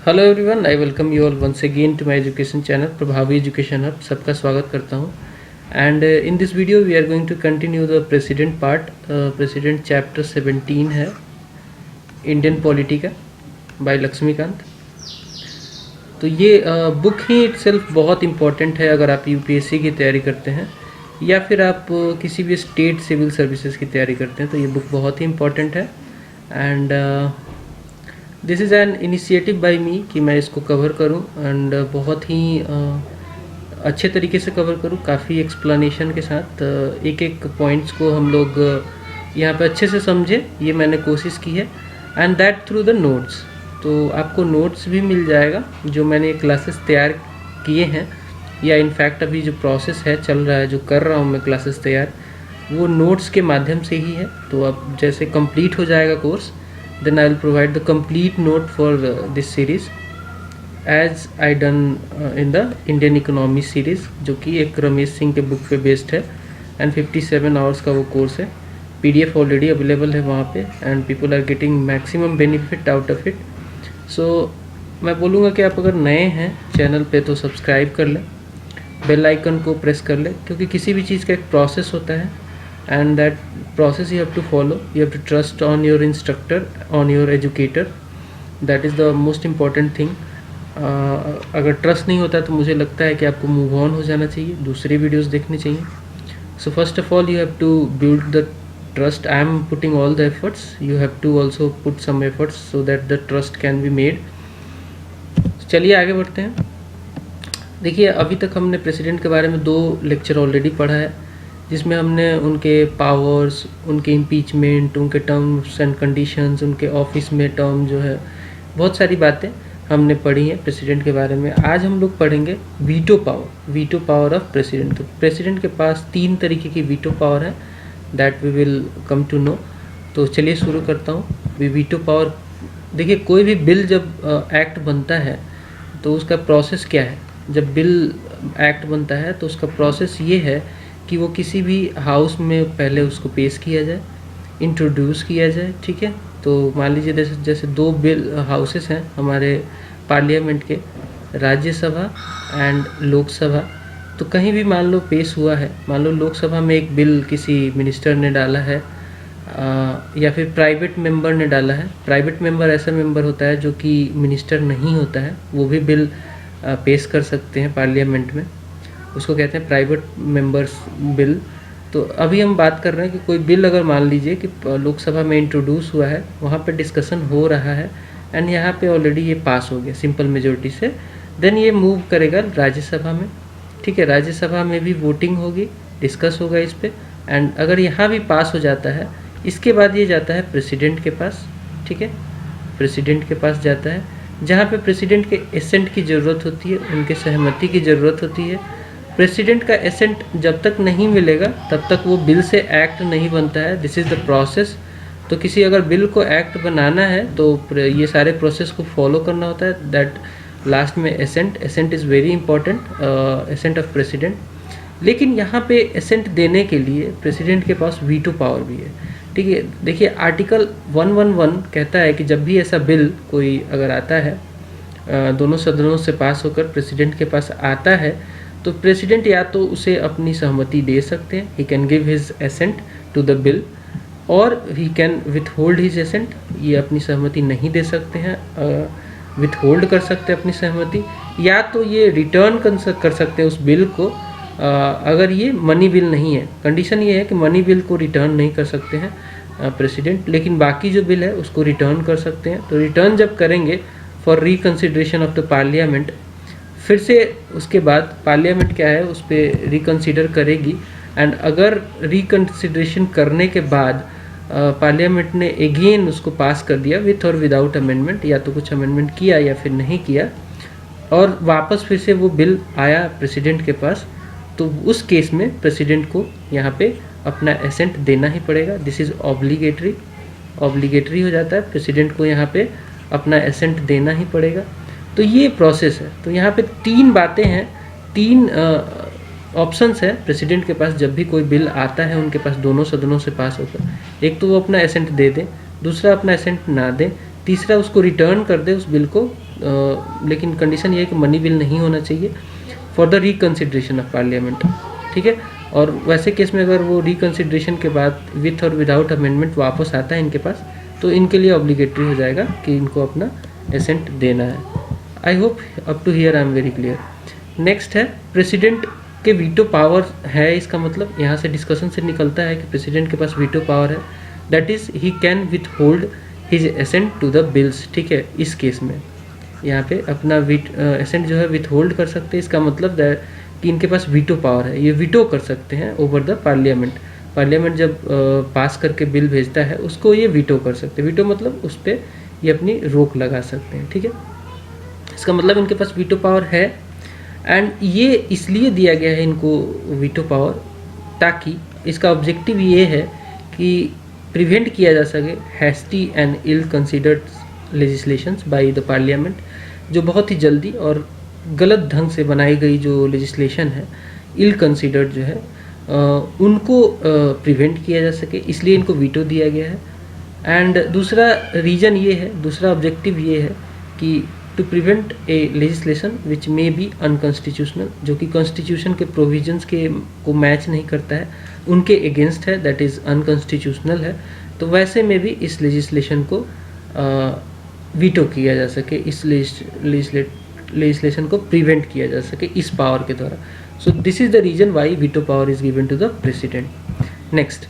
Hello everyone, I welcome you all once again to my education channel Prabhavi education hub. सबका स्वागत करता हूँ। And in this video we are going to continue the president part. President chapter 17 है Indian polity का, by Lakshmikant. तो ये book ही itself बहुत इम्पॉर्टेंट है अगर आप यूपीएससी की तैयारी करते हैं या फिर आप किसी भी स्टेट सिविल सर्विसेज की तैयारी करते हैं, तो ये बुक बहुत ही इम्पॉर्टेंट है। And this is an initiative by me कि मैं इसको कवर करूं एंड बहुत ही अच्छे तरीके से कवर करूं, काफ़ी एक्सप्लेनेशन के साथ। एक एक पॉइंट्स को हम लोग यहाँ पे अच्छे से समझें, ये मैंने कोशिश की है। And that through the notes. तो आपको नोट्स भी मिल जाएगा जो मैंने क्लासेस तैयार किए हैं, या इनफैक्ट अभी जो प्रोसेस है चल रहा है, जो कर रहा हूँ मैं क्लासेस तैयार, वो नोट्स के माध्यम से ही है। तो अब जैसे कंप्लीट हो जाएगा course, then I will provide the complete note for this series as I done in the Indian Economy series, जो कि एक रमेश सिंह के बुक पे बेस्ड है। एंड 57 आवर्स का वो कोर्स है। PDF ऑलरेडी अवेलेबल है वहाँ पे and people are getting maximum benefit out of it. So मैं बोलूँगा कि आप अगर नए हैं चैनल पे तो सब्सक्राइब कर लें, बेल आइकन को प्रेस कर लें, क्योंकि किसी भी चीज़ का एक प्रोसेस होता है and that process you have to follow. You have to trust on your instructor, on your educator. That is the most important thing. अगर ट्रस्ट नहीं होता तो मुझे लगता है कि आपको मूव ऑन हो जाना चाहिए, दूसरी वीडियोस देखनी चाहिए। So first of all you have to build the trust. I am putting all the efforts, you have to also put some efforts so that the trust can be made. चलिए आगे बढ़ते हैं। देखिए, अभी तक हमने प्रेसिडेंट के बारे में 2 लेक्चर ऑलरेडी पढ़ा है, जिसमें हमने उनके पावर्स, उनके इम्पीचमेंट, उनके टर्म्स एंड कंडीशंस, उनके ऑफिस में टर्म जो है, बहुत सारी बातें हमने पढ़ी हैं प्रेसिडेंट के बारे में। आज हम लोग पढ़ेंगे veto power, veto power of president. तो प्रेसिडेंट के पास 3 तरीके की वीटो पावर है, that we will come to know. तो चलिए शुरू करता हूँ। वीटो पावर, देखिए कोई भी बिल जब एक्ट बनता है तो उसका प्रोसेस क्या है। जब बिल एक्ट बनता है तो उसका प्रोसेस ये है कि वो किसी भी हाउस में पहले उसको पेश किया जाए, इंट्रोड्यूस किया जाए, ठीक है। तो मान लीजिए जैसे 2 बिल हाउसेस हैं हमारे पार्लियामेंट के, राज्यसभा एंड लोकसभा। तो कहीं भी मान लो पेश हुआ है, मान लो लोकसभा में एक बिल किसी मिनिस्टर ने डाला है या फिर प्राइवेट मेंबर ने डाला है। प्राइवेट मेंबर ऐसा मेंबर होता है जो कि मिनिस्टर नहीं होता है, वो भी बिल पेश कर सकते हैं पार्लियामेंट में, उसको कहते हैं प्राइवेट मेंबर्स बिल। तो अभी हम बात कर रहे हैं कि कोई बिल अगर मान लीजिए कि लोकसभा में इंट्रोड्यूस हुआ है, वहाँ पे डिस्कशन हो रहा है एंड यहाँ पे ऑलरेडी ये पास हो गया सिंपल मेजोरिटी से, देन ये मूव करेगा राज्यसभा में, ठीक है। राज्यसभा में भी वोटिंग होगी, डिस्कस होगा इस पर, एंड अगर यहाँ भी पास हो जाता है, इसके बाद ये जाता है प्रेसिडेंट के पास, ठीक है। प्रेसिडेंट के पास जाता है, जहाँ पे प्रेसिडेंट के एसेंट की ज़रूरत होती है, उनके सहमति की ज़रूरत होती है। प्रेसिडेंट का एसेंट जब तक नहीं मिलेगा तब तक वो बिल से एक्ट नहीं बनता है। This is the process. तो किसी अगर बिल को एक्ट बनाना है तो ये सारे प्रोसेस को फॉलो करना होता है। दैट लास्ट में assent is very important, assent of president. लेकिन यहाँ पे एसेंट देने के लिए प्रेसिडेंट के पास वीटो पावर भी है, ठीक है। देखिए आर्टिकल 111 कहता है कि जब भी ऐसा बिल कोई अगर आता है, दोनों सदनों से पास होकर प्रेसिडेंट के पास आता है, तो प्रेसिडेंट या तो उसे अपनी सहमति दे सकते हैं, he can give his assent to the bill, और he can withhold his assent. ये अपनी सहमति नहीं दे सकते हैं, विथहोल्ड कर सकते हैं अपनी सहमति, या तो ये रिटर्न कर सकते हैं उस बिल को अगर ये मनी बिल नहीं है। कंडीशन ये है कि मनी बिल को रिटर्न नहीं कर सकते हैं प्रेसिडेंट, लेकिन बाकी जो बिल है उसको रिटर्न कर सकते हैं। तो रिटर्न जब करेंगे for reconsideration of the parliament, फिर से उसके बाद पार्लियामेंट क्या है उस पर रिकन्सिडर करेगी, एंड अगर रिकन्सिडरेशन करने के बाद पार्लियामेंट ने अगेन उसको पास कर दिया विथ और विदाउट अमेंडमेंट, या तो कुछ अमेंडमेंट किया या फिर नहीं किया, और वापस फिर से वो बिल आया प्रेसिडेंट के पास, तो उस केस में प्रेसिडेंट को यहाँ पे अपना एसेंट देना ही पड़ेगा। दिस इज़ ऑब्लिगेटरी, ऑब्लिगेटरी हो जाता है, प्रेसिडेंट को यहाँ पे अपना एसेंट देना ही पड़ेगा। तो ये प्रोसेस है। तो यहाँ पे 3 बातें हैं, 3 ऑप्शंस है प्रेसिडेंट के पास जब भी कोई बिल आता है उनके पास दोनों सदनों से पास होकर। एक तो वो अपना एसेंट दे दें, दूसरा अपना एसेंट ना दें, तीसरा उसको रिटर्न कर दे उस बिल को लेकिन कंडीशन ये है कि मनी बिल नहीं होना चाहिए for the reconsideration of parliament, ठीक है। और वैसे केस में अगर वो रिकन्सिडरेशन के बाद विथ और विदाउट अमेंडमेंट वापस आता है इनके पास, तो इनके लिए ऑब्लिगेटरी हो जाएगा कि इनको अपना एसेंट देना है। I hope up to here I am very clear. Next है प्रेसिडेंट के वीटो पावर है, इसका मतलब यहाँ से डिस्कशन से निकलता है कि प्रेसिडेंट के पास वीटो पावर है, that is he can withhold his assent to the bills, ठीक है। इस केस में यहाँ पे अपना एसेंट जो है विथ होल्ड कर सकते हैं, इसका मतलब कि इनके पास वीटो पावर है, ये वीटो कर सकते हैं ओवर द पार्लियामेंट। पार्लियामेंट जब पास करके बिल भेजता है उसको ये वीटो कर सकते हैं, वीटो मतलब उस पर ये अपनी रोक लगा सकते हैं, ठीक है। इसका मतलब इनके पास वीटो पावर है, एंड ये इसलिए दिया गया है इनको वीटो पावर ताकि इसका ऑब्जेक्टिव ये है कि प्रिवेंट किया जा सके hasty and ill considered legislations by the parliament, जो बहुत ही जल्दी और गलत ढंग से बनाई गई जो लेजिस्लेशन है, इल कंसिडर्ड जो है, उनको प्रिवेंट किया जा सके, इसलिए इनको वीटो दिया गया है। एंड दूसरा रीज़न ये है, दूसरा ऑब्जेक्टिव ये है कि to prevent a legislation which may be unconstitutional, जो कि कॉन्स्टिट्यूशन के प्रोविजंस के को मैच नहीं करता है, उनके अगेंस्ट है, दैट इज़ अनकॉन्स्टिट्यूशनल है, तो वैसे में भी इस लेजिस्लेशन को वीटो किया जा सके, इस लेजिस्लेशन को प्रिवेंट किया जा सके इस पावर के द्वारा। So this is the reason why veto power is given to the president. Next,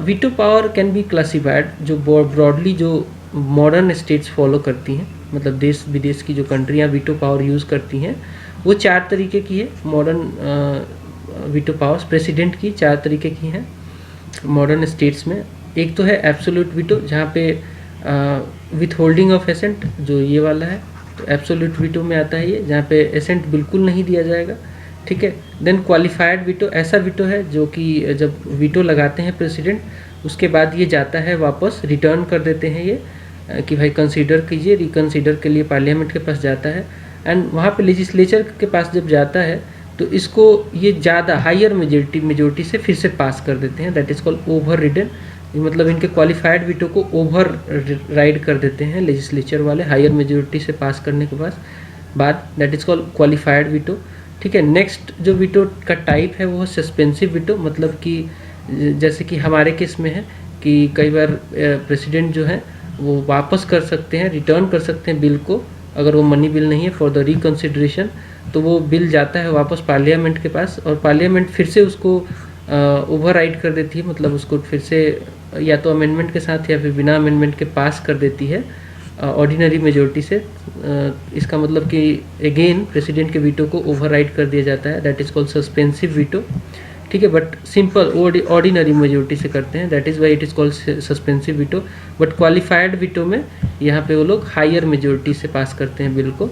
veto power can be classified, जो ब्रॉडली जो मॉडर्न स्टेट्स फॉलो करती हैं, मतलब देश विदेश की जो कंट्रियां वीटो पावर यूज़ करती हैं, वो 4 तरीके की है। मॉडर्न वीटो पावर्स प्रेसिडेंट की 4 तरीके की हैं मॉडर्न स्टेट्स में। एक तो है एब्सोल्यूट वीटो, जहाँ पे विथ होल्डिंग ऑफ एसेंट, जो ये वाला है, तो एब्सोल्यूट वीटो में आता है ये, जहाँ पे एसेंट बिल्कुल नहीं दिया जाएगा, ठीक है। देन क्वालिफाइड वीटो, ऐसा वीटो है जो कि जब वीटो लगाते हैं प्रेसिडेंट, उसके बाद ये जाता है वापस, रिटर्न कर देते हैं ये कि भाई कंसीडर कीजिए, रिकन्सीडर के लिए पार्लियामेंट के पास जाता है, एंड वहाँ पे लेजिस्लेचर के पास जब जाता है तो इसको ये ज़्यादा हायर मेजोरिटी से फिर से पास कर देते हैं, that is called over ridden. मतलब इनके क्वालिफाइड वीटो को ओवर राइड कर देते हैं लेजिस्लेचर वाले हायर मेजोरिटी से पास करने के बाद, that is called qualified veto, ठीक है। नेक्स्ट जो वीटो का टाइप है वो सस्पेंसिव वीटो, मतलब कि जैसे कि हमारे केस में है कि कई बार प्रेसिडेंट जो है वो वापस कर सकते हैं, रिटर्न कर सकते हैं बिल को, अगर वो मनी बिल नहीं है फॉर द रिकन्सिडरेशन, तो वो बिल जाता है वापस पार्लियामेंट के पास, और पार्लियामेंट फिर से उसको ओवर राइड कर देती है, मतलब उसको फिर से या तो अमेंडमेंट के साथ या फिर बिना अमेंडमेंट के पास कर देती है ऑर्डिनरी मेजोरिटी से। इसका मतलब कि अगेन प्रेसिडेंट के वीटो को ओवर राइड कर दिया जाता है, that is called suspensive veto, ठीक है। बट सिंपल ऑर्डिनरी मेजोरिटी से करते हैं, that is why it is called suspensive veto. But qualified veto में यहाँ पे वो लोग हायर मेजोरिटी से पास करते हैं बिल को।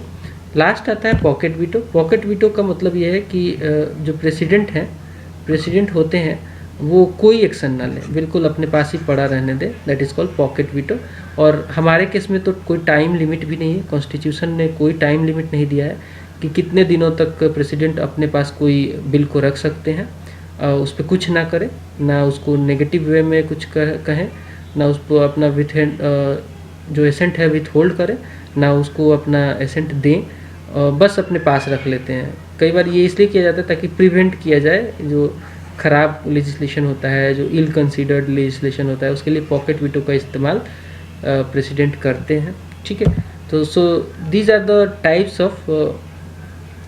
लास्ट आता है पॉकेट वीटो। पॉकेट वीटो का मतलब ये है कि जो प्रेसिडेंट होते हैं वो कोई एक्शन ना लें, बिल्कुल अपने पास ही पड़ा रहने दें, that is called pocket veto. और हमारे केस में तो कोई टाइम लिमिट भी नहीं है, कॉन्स्टिट्यूशन ने कोई टाइम लिमिट नहीं दिया है कि कितने दिनों तक प्रेसिडेंट अपने पास कोई बिल को रख सकते हैं, उस पर कुछ ना करें, ना उसको नेगेटिव वे में कुछ कहें, ना उसको अपना जो एसेंट है विथ होल्ड करें, ना उसको अपना एसेंट दें, बस अपने पास रख लेते हैं। कई बार ये इसलिए किया जाता है ताकि प्रिवेंट किया जाए जो ख़राब लेजिस्लेशन होता है, जो इल कंसीडर्ड लेजिस्लेशन होता है, उसके लिए पॉकेट वीटो का इस्तेमाल प्रेसिडेंट करते हैं, ठीक है। तो so these are the types of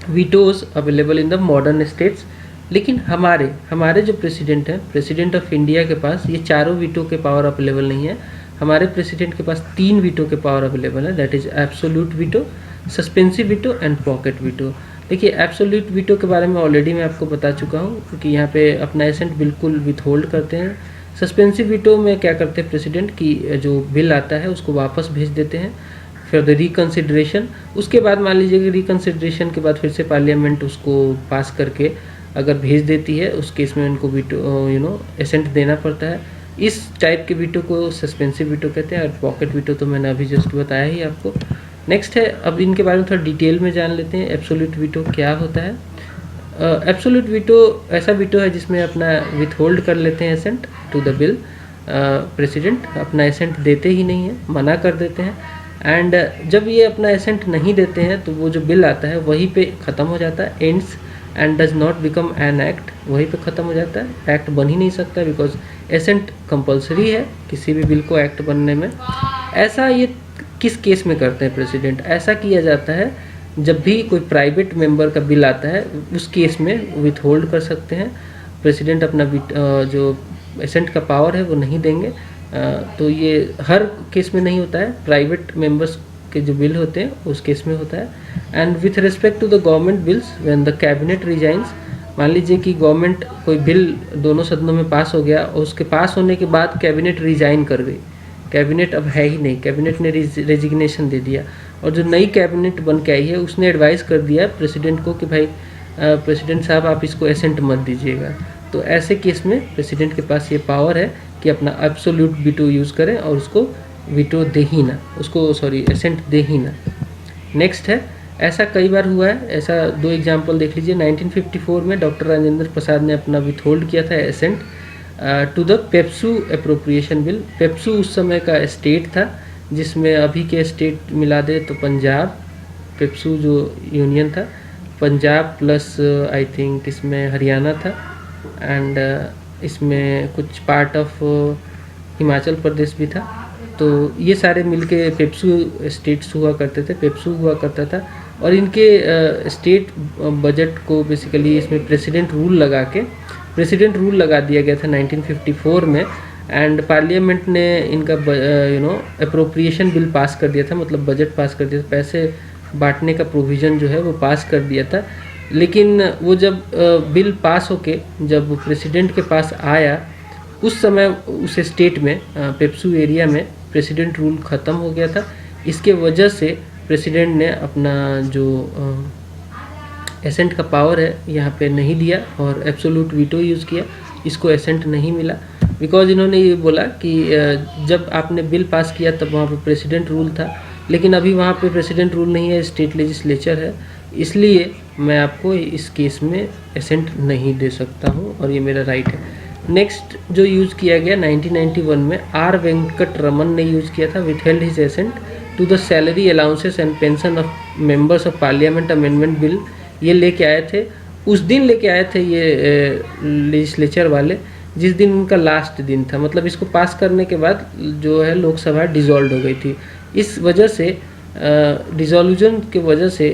vetoes available in the modern states. लेकिन हमारे जो प्रेसिडेंट हैं, प्रेसिडेंट ऑफ इंडिया के पास ये चारों वीटो के पावर अवेलेबल नहीं है। हमारे प्रेसिडेंट के पास 3 वीटो के पावर अवेलेबल है, that is absolute veto, suspensive veto and pocket veto. देखिए एब्सोल्यूट वीटो के बारे में ऑलरेडी मैं आपको बता चुका हूँ, क्योंकि यहाँ पे अपना एसेंट बिल्कुल विथ होल्ड करते हैं। सस्पेंसिव वीटो में क्या करते हैं प्रेसिडेंट की जो बिल आता है उसको वापस भेज देते हैं फिर द रिकन्सिडरेशन। उसके बाद मान लीजिए कि रिकन्सिडरेशन के बाद फिर से पार्लियामेंट उसको पास करके अगर भेज देती है, उस केस में उनको वीटो एसेंट देना पड़ता है। इस टाइप के वीटो को सस्पेंसिव वीटो कहते हैं, और पॉकेट वीटो तो मैंने अभी जस्ट बताया ही आपको। नेक्स्ट है, अब इनके बारे में थोड़ा डिटेल में जान लेते हैं। एब्सोल्यूट वीटो क्या होता है। एब्सोल्यूट वीटो ऐसा वीटो है जिसमें अपना विथ होल्ड कर लेते हैं assent to the bill. President अपना एसेंट देते ही नहीं है, मना कर देते हैं, एंड जब ये अपना एसेंट नहीं देते हैं तो वो जो बिल आता है वहीं पे ख़त्म हो जाता है, ends and does not become an act, वहीं पे ख़त्म हो जाता है, एक्ट बन ही नहीं सकता बिकॉज एसेंट कंपलसरी है किसी भी बिल को एक्ट बनने में। ऐसा ये किस केस में करते हैं प्रेसिडेंट? ऐसा किया जाता है जब भी कोई प्राइवेट मेंबर का बिल आता है, उस केस में विथ होल्ड कर सकते हैं। प्रेसिडेंट अपना जो एसेंट का पावर है वो नहीं देंगे। तो ये हर केस में नहीं होता है, प्राइवेट मेंबर्स के जो बिल होते हैं उस केस में होता है। And with respect to the government bills when the cabinet resigns, मान लीजिए कि गवर्नमेंट कोई बिल दोनों सदनों में पास हो गया और उसके पास होने के बाद कैबिनेट रिजाइन कर गई, कैबिनेट अब है ही नहीं, कैबिनेट ने रेजिग्नेशन दे दिया और जो नई कैबिनेट बन के आई है उसने एडवाइस कर दिया प्रेसिडेंट को कि भाई प्रेसिडेंट साहब आप इसको एसेंट मत दीजिएगा। तो ऐसे केस में प्रेसिडेंट के पास ये पावर है कि अपना एब्सोल्यूट वीटो यूज़ करें और उसको वीटो दे ही ना, उसको सॉरी एसेंट दे ही ना। नेक्स्ट है, ऐसा कई बार हुआ है, ऐसा दो एग्जांपल देख लीजिए। 1954 में डॉक्टर राजेंद्र प्रसाद ने अपना विथहोल्ड किया था assent to the PEPSU appropriation bill. PEPSU उस समय का स्टेट था जिसमें अभी के स्टेट मिला दे तो पंजाब, पेप्सू जो यूनियन था पंजाब प्लस आई थिंक इसमें हरियाणा था एंड इसमें कुछ पार्ट ऑफ हिमाचल प्रदेश भी था। तो ये सारे मिलके पेप्सू स्टेट्स हुआ करते थे, पेप्सू हुआ करता था और इनके स्टेट बजट को बेसिकली इसमें प्रेसिडेंट रूल लगा दिया गया था 1954 में। एंड पार्लियामेंट ने इनका अप्रोप्रिएशन बिल पास कर दिया था, मतलब बजट पास कर दिया था, पैसे बांटने का प्रोविज़न जो है वो पास कर दिया था। लेकिन वो जब बिल पास होके जब प्रेसिडेंट के पास आया उस समय उस स्टेट में पेप्सू एरिया में प्रेसिडेंट रूल ख़त्म हो गया था। इसके वजह से प्रेसिडेंट ने अपना जो एसेंट का पावर है यहाँ पे नहीं दिया और एब्सोल्यूट वीटो यूज़ किया, इसको एसेंट नहीं मिला बिकॉज इन्होंने ये बोला कि जब आपने बिल पास किया तब वहाँ पे प्रेसिडेंट रूल था, लेकिन अभी वहाँ पे प्रेसिडेंट रूल नहीं है, स्टेट लेजिस्लेचर है, इसलिए मैं आपको इस केस में एसेंट नहीं दे सकता हूँ और ये मेरा राइट है। नेक्स्ट जो यूज़ किया गया 1991 में आर वेंकट रमन ने यूज़ किया था, withheld his assent to the salary allowances and pension of members of parliament amendment bill. ये लेके आए थे, उस दिन लेके आए थे ये लेजिस्लेचर वाले जिस दिन उनका लास्ट दिन था, मतलब इसको पास करने के बाद जो है लोकसभा डिसॉल्व हो गई थी। इस वजह से डिसॉल्यूशन की वजह से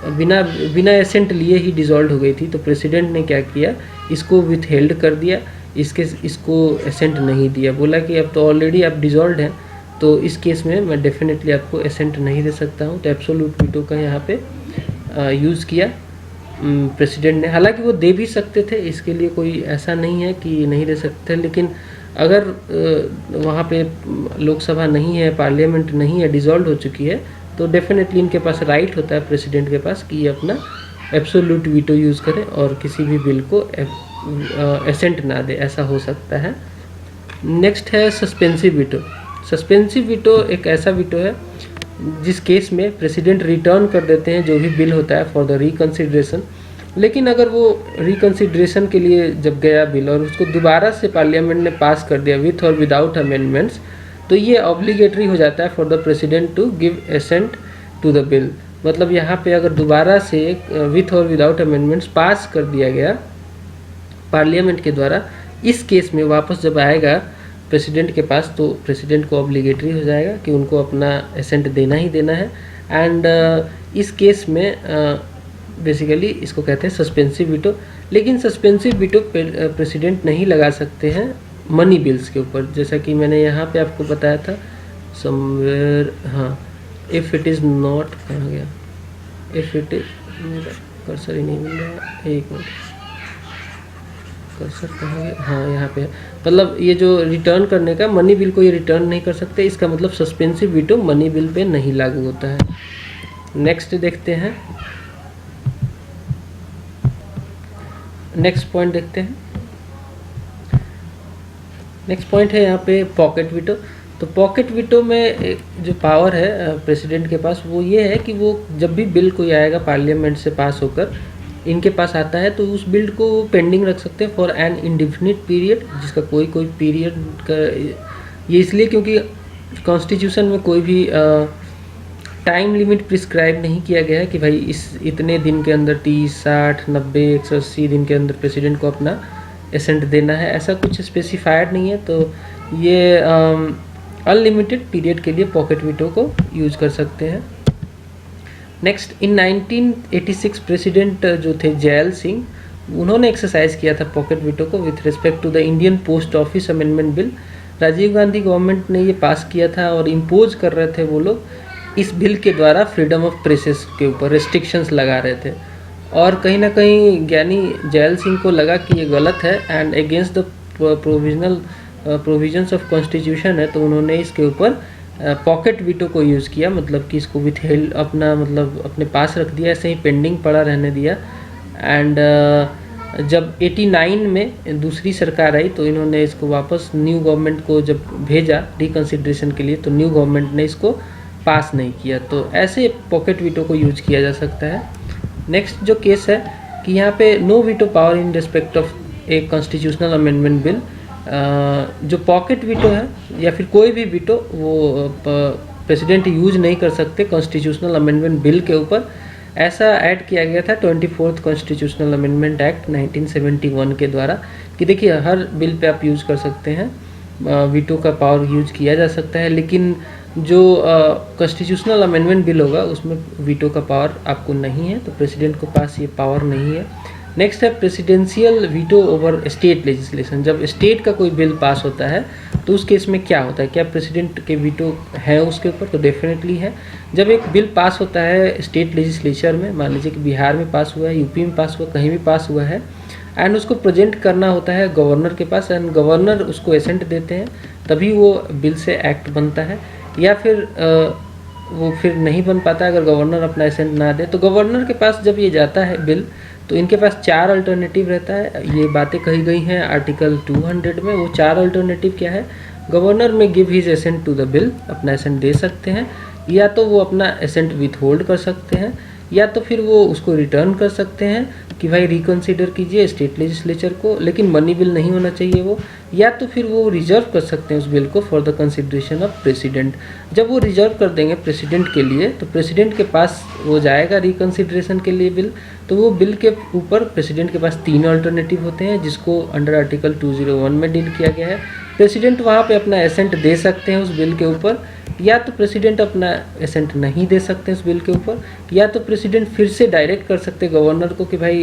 बिना एसेंट लिए ही डिसॉल्व हो गई थी। तो प्रेसिडेंट ने क्या किया, इसको विथहेल्ड कर दिया, इसको एसेंट नहीं दिया, बोला कि अब तो ऑलरेडी आप डिसॉल्व हैं तो इस केस में मैं डेफिनेटली आपको एसेंट नहीं दे सकता हूँ। तो एब्सोल्यूट वीटो का यहाँ पे यूज़ किया प्रेसिडेंट ने। हालांकि वो दे भी सकते थे, इसके लिए कोई ऐसा नहीं है कि नहीं दे सकते, लेकिन अगर वहाँ पे लोकसभा नहीं है, पार्लियामेंट नहीं है, डिसॉल्व हो चुकी है, तो डेफिनेटली इनके पास राइट होता है प्रेसिडेंट के पास कि ये अपना एब्सोल्यूट वीटो यूज़ करें और किसी भी बिल को एसेंट ना दे, ऐसा हो सकता है। नेक्स्ट है सस्पेंसिव वीटो। सस्पेंसिव वीटो एक ऐसा वीटो है जिस केस में प्रेसिडेंट रिटर्न कर देते हैं जो भी बिल होता है फॉर द रिकन्सिडरेशन, लेकिन अगर वो रिकन्सिडरेशन के लिए जब गया बिल और उसको दोबारा से पार्लियामेंट ने पास कर दिया विथ और विदाउट अमेंडमेंट्स, तो ये ऑब्लिगेटरी हो जाता है for the president to give assent to the bill. मतलब यहाँ पे अगर दोबारा से विथ और विदाउट अमेंडमेंट्स पास कर दिया गया पार्लियामेंट के द्वारा, इस केस में वापस जब आएगा प्रेसिडेंट के पास तो प्रेसिडेंट को ऑब्लिगेटरी हो जाएगा कि उनको अपना एसेंट देना ही देना है। एंड इस केस में बेसिकली इसको कहते हैं सस्पेंसिव वीटो। लेकिन सस्पेंसिव वीटो प्रेसिडेंट नहीं लगा सकते हैं मनी बिल्स के ऊपर, जैसा कि मैंने यहाँ पे आपको बताया था समवेयर। हाँ, इफ़ इट इज़ नॉट, कहाँ गया, इफ़ इट इज, मेरा कर्सर ही नहीं मिल रहा, एक मिनट, कर्सर कहाँ गया, हाँ यहाँ पे है। मतलब ये जो रिटर्न करने का, मनी बिल को ये रिटर्न नहीं कर सकते, इसका मतलब suspensive veto money bill pay नहीं लागू होता है। नेक्स्ट देखते हैं, नेक्स्ट पॉइंट देखते हैं। नेक्स्ट पॉइंट है यहाँ पे पॉकेट वीटो। तो पॉकेट वीटो में जो पावर है प्रेसिडेंट के पास वो ये है कि वो जब भी बिल कोई आएगा पार्लियामेंट से पास होकर इनके पास आता है तो उस बिल को पेंडिंग रख सकते हैं फॉर एन इंडिफिनिट पीरियड, जिसका कोई पीरियड का, ये इसलिए क्योंकि कॉन्स्टिट्यूशन में कोई भी टाइम लिमिट प्रिस्क्राइब नहीं किया गया है कि भाई इस इतने दिन के अंदर 30, 60, 90, 180 दिन के अंदर प्रेसिडेंट को अपना एसेंट देना है, ऐसा कुछ स्पेसिफाइड नहीं है। तो ये अनलिमिटेड पीरियड के लिए पॉकेट वीटो को यूज कर सकते हैं। नेक्स्ट, इन 1986 प्रेसिडेंट जो थे जैल सिंह, उन्होंने एक्सरसाइज किया था पॉकेट वीटो को with respect to the Indian post office amendment bill. Rajiv Gandhi government ने ये पास किया था और इम्पोज कर रहे थे वो लोग इस बिल के द्वारा फ्रीडम ऑफ प्रेसेस के ऊपर रिस्ट्रिक्शंस लगा रहे थे। और कहीं ना कहीं ज्ञानी जैल सिंह को लगा कि ये गलत है and against the provisions of constitution है, तो उन्होंने इसके ऊपर पॉकेट वीटो को यूज़ किया, मतलब कि इसको विथ हेल्ड अपना मतलब अपने पास रख दिया, ऐसे ही पेंडिंग पड़ा रहने दिया। एंड जब 89 में दूसरी सरकार आई तो इन्होंने इसको वापस न्यू गवर्नमेंट को जब भेजा रिकन्सिडरेशन के लिए, तो न्यू गवर्नमेंट ने इसको पास नहीं किया। तो ऐसे पॉकेट वीटो को यूज किया जा सकता है। नेक्स्ट जो केस है कि यहाँ पे no veto power in respect of a constitutional amendment bill. जो पॉकेट वीटो है या फिर कोई भी वीटो वो प्रेसिडेंट यूज नहीं कर सकते कॉन्स्टिट्यूशनल अमेंडमेंट बिल के ऊपर। ऐसा ऐड किया गया था 24th कॉन्स्टिट्यूशनल अमेंडमेंट एक्ट 1971 के द्वारा कि देखिए हर बिल पे आप यूज कर सकते हैं, वीटो का पावर यूज किया जा सकता है, लेकिन जो कॉन्स्टिट्यूशनल अमेंडमेंट बिल होगा उसमें वीटो का पावर आपको नहीं है, तो प्रेसिडेंट के पास ये पावर नहीं है। नेक्स्ट है presidential veto over state legislation. जब स्टेट का कोई बिल पास होता है तो उस केस में क्या होता है, क्या प्रेसिडेंट के वीटो है उसके ऊपर? तो डेफिनेटली है। जब एक बिल पास होता है स्टेट लेजिस्लेचर में, मान लीजिए कि बिहार में पास हुआ है, यूपी में पास हुआ, कहीं भी पास हुआ है, एंड उसको प्रेजेंट करना होता है गवर्नर के पास एंड गवर्नर उसको एसेंट देते हैं, तभी वो बिल से एक्ट बनता है। या फिर वो फिर नहीं बन पाता अगर गवर्नर अपना एसेंट ना दे। तो गवर्नर के पास जब ये जाता है बिल तो इनके पास 4 अल्टरनेटिव रहता है। ये बातें कही गई हैं आर्टिकल 200 में। वो 4 अल्टरनेटिव क्या है? गवर्नर में give his assent to the bill, अपना एसेंट दे सकते हैं, या तो वो अपना एसेंट विथ होल्ड कर सकते हैं, या तो फिर वो उसको रिटर्न कर सकते हैं कि भाई रिकन्सिडर कीजिए स्टेट लेजिस्लेचर को, लेकिन मनी बिल नहीं होना चाहिए वो, या तो फिर वो रिजर्व कर सकते हैं उस बिल को for the consideration of president. जब वो रिजर्व कर देंगे प्रेसिडेंट के लिए तो प्रेसिडेंट के पास वो जाएगा रिकन्सिडरेशन के लिए बिल। तो वो बिल के ऊपर प्रेसिडेंट के पास 3 अल्टरनेटिव होते हैं जिसको अंडर आर्टिकल 201 में डील किया गया है। प्रेसिडेंट वहाँ पे अपना एसेंट दे सकते हैं उस बिल के ऊपर, या तो प्रेसिडेंट अपना एसेंट नहीं दे सकते उस बिल के ऊपर, या तो प्रेसिडेंट फिर से डायरेक्ट कर सकते गवर्नर को कि भाई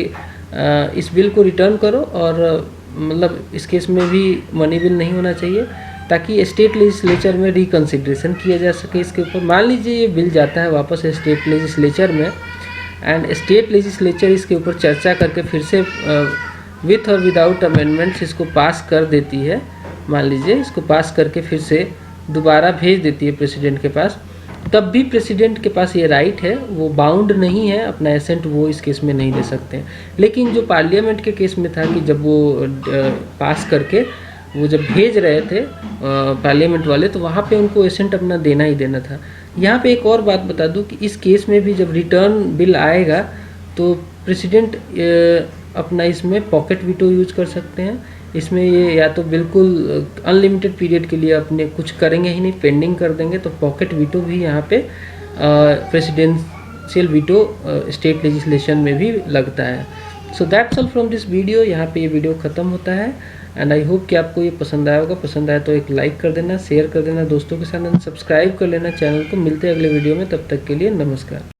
इस बिल को रिटर्न करो, और मतलब इस केस में भी मनी बिल नहीं होना चाहिए ताकि स्टेट लेजिस्लेचर में रिकन्सिडरेशन किया जा सके इसके ऊपर। मान लीजिए ये बिल जाता है वापस स्टेट लेजिस्लेचर में एंड स्टेट लेजिस्लेचर इसके ऊपर चर्चा करके फिर से विथ और विदाउट अमेंडमेंट्स इसको पास कर देती है। मान लीजिए इसको पास करके फिर से दोबारा भेज देती है प्रेसिडेंट के पास, तब भी प्रेसिडेंट के पास ये राइट है, वो बाउंड नहीं है अपना एसेंट वो इस केस में नहीं दे सकते हैं। लेकिन जो पार्लियामेंट के केस में था कि जब वो पास करके वो जब भेज रहे थे पार्लियामेंट वाले, तो वहाँ पे उनको एसेंट अपना देना ही देना था। यहाँ पे एक और बात बता दूँ कि इस केस में भी जब रिटर्न बिल आएगा तो प्रेसिडेंट अपना इसमें पॉकेट वीटो यूज कर सकते हैं। इसमें ये या तो बिल्कुल अनलिमिटेड पीरियड के लिए अपने कुछ करेंगे ही नहीं, पेंडिंग कर देंगे, तो पॉकेट वीटो भी यहाँ पे प्रेसिडेंशियल वीटो स्टेट लेजिस्लेशन में भी लगता है। So that's all from this video. यहाँ पे ये वीडियो ख़त्म होता है एंड आई होप कि आपको ये पसंद आया होगा। पसंद आया तो एक लाइक कर देना, शेयर कर देना दोस्तों के साथ, सब्सक्राइब कर लेना चैनल को। मिलते हैं अगले वीडियो में, तब तक के लिए नमस्कार।